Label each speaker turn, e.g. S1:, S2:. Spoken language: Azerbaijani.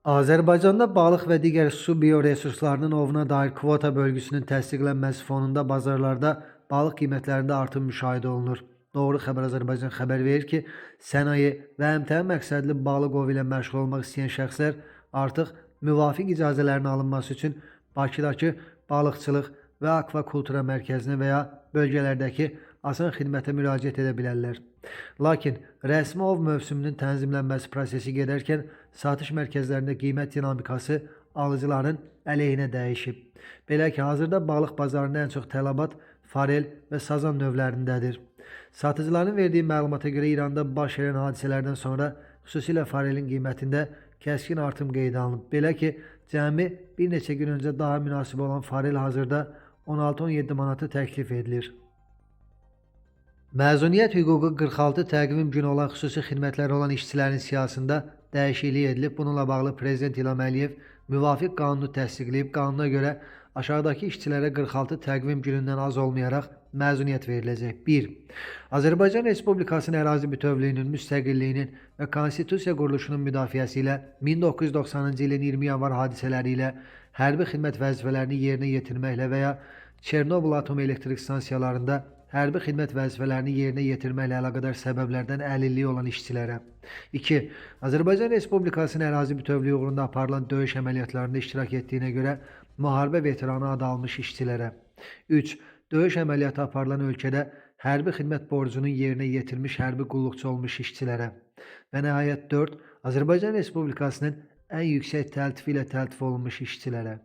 S1: Azərbaycanda balıq və digər su bioresurslarının ovuna dair kvota bölgüsünün təsdiqlənməsi fonunda bazarlarda balıq qiymətlərində artım müşahidə olunur. Doğru Xəbər Azərbaycan xəbər verir ki, sənaye və əmtəə məqsədli balıq ovu ilə məşğul olmaq istəyən şəxslər artıq müvafiq icazələrin alınması üçün Bakıdakı balıqçılıq və akvakultura mərkəzinə və ya bölgələrdəki asan xidmətə müraciət edə bilərlər. Lakin rəsmi ov mövsümünün tənzimlənməsi prosesi gedərkən satış mərkəzlərində qiymət dinamikası alıcıların əleyhinə dəyişib. Belə ki, hazırda balıq bazarında ən çox tələbat farel və sazan növlərindədir. Satıcıların verdiyi məlumata görə İranda baş verən hadisələrdən sonra xüsusilə farelin qiymətində kəskin artım qeydə alınıb. Belə ki, cəmi bir neçə gün öncə daha münasib olan farel hazırda 16-17 manata təklif edilir. Məzuniyyət hüququ 46 təqvim günü olan xüsusi xidmətləri olan işçilərin siyahısında dəyişiklik edilib. Bununla bağlı Prezident İlham Əliyev müvafiq qanunu təsdiqləyib. Qanuna görə aşağıdakı işçilərə 46 təqvim günündən az olmayaraq məzuniyyət veriləcək. 1. Azərbaycan Respublikasının ərazi bütövlüyünün, müstəqilliyinin və konstitusiya quruluşunun müdafiəsi ilə 1990-cı ilin 20 yanvar hadisələri ilə hərbi xidmət vəzifələrini yerinə yetirməklə və ya Çernobıl atom elektrik stansiyalarında hərbi xidmət vəzifələrini yerinə yetirməklə əlaqədar səbəblərdən əlilliyi olan işçilərə. 2. Azərbaycan Respublikasının ərazi bütövlüyü uğrunda aparılan döyüş əməliyyatlarında iştirak etdiyinə görə müharibə veteranı adı almış işçilərə. 3. Döyüş əməliyyatı aparılan ölkədə hərbi xidmət borcunun yerinə yetirmiş hərbi qulluqçu olmuş işçilərə. Və nəhayət 4. Azərbaycan Respublikasının ən yüksək təltifi ilə təltif olunmuş işçilərə.